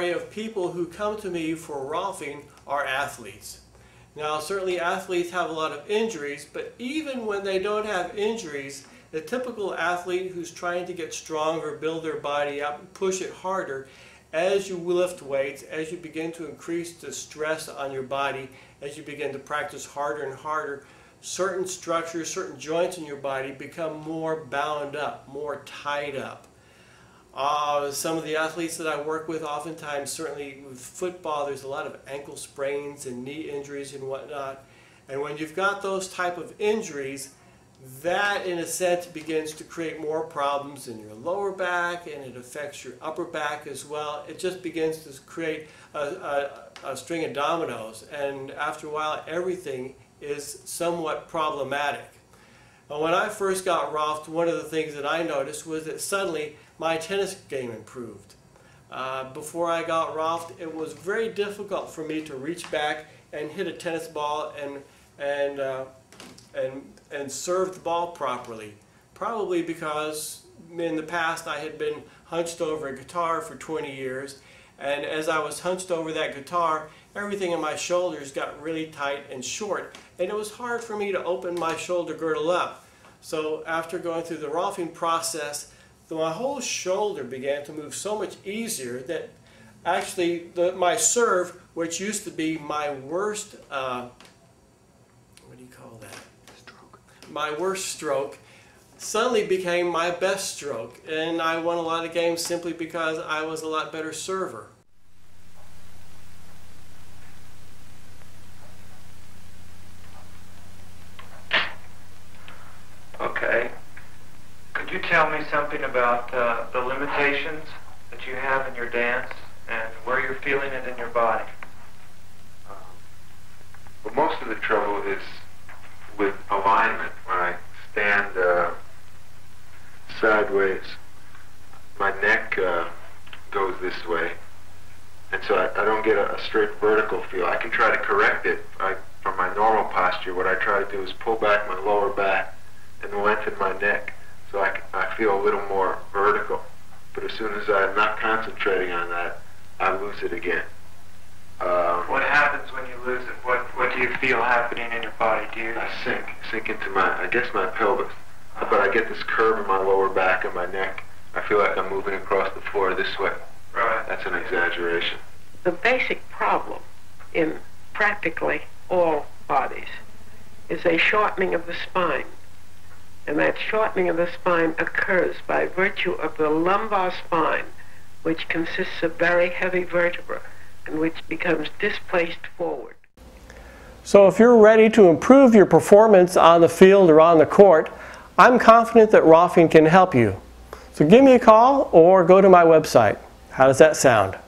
majority of people who come to me for Rolfing are athletes. Now, certainly athletes have a lot of injuries, but even when they don't have injuries, the typical athlete who's trying to get stronger, build their body up, and push it harder, as you lift weights, as you begin to increase the stress on your body, as you begin to practice harder and harder, certain structures, certain joints in your body become more bound up, more tied up. Some of the athletes that I work with, oftentimes, certainly with football, there's a lot of ankle sprains and knee injuries and whatnot. And when you've got those type of injuries, that in a sense begins to create more problems in your lower back, and it affects your upper back as well. It just begins to create a string of dominoes, and after a while everything is somewhat problematic. When I first got Rolfed, one of the things that I noticed was that suddenly my tennis game improved. Before I got Rolfed, it was very difficult for me to reach back and hit a tennis ball and serve the ball properly. Probably because in the past I had been hunched over a guitar for 20 years, and as I was hunched over that guitar, everything in my shoulders got really tight and short, and it was hard for me to open my shoulder girdle up. So after going through the Rolfing process, my whole shoulder began to move so much easier that actually my serve, which used to be my worst, what do you call that? Stroke. My worst stroke, suddenly became my best stroke, and I won a lot of games simply because I was a lot better server. Okay. Could you tell me something about the limitations that you have in your dance and where you're feeling it in your body? Well, most of the trouble is with alignment. When I stand sideways, my neck goes this way, and so I don't get a straight vertical feel. I can try to correct it from my normal posture. What I try to do is pull back my lower back and lengthen my neck so I feel a little more vertical. But as soon as I'm not concentrating on that, I lose it again. What happens when you lose it? What do you feel happening in your body? I sink into my pelvis. But I get this curve in my lower back and my neck. I feel like I'm moving across the floor this way. Right. That's an exaggeration. The basic problem in practically all bodies is a shortening of the spine. And that shortening of the spine occurs by virtue of the lumbar spine, which consists of very heavy vertebrae, and which becomes displaced forward. So if you're ready to improve your performance on the field or on the court, I'm confident that Rolfing can help you. So give me a call or go to my website. How does that sound?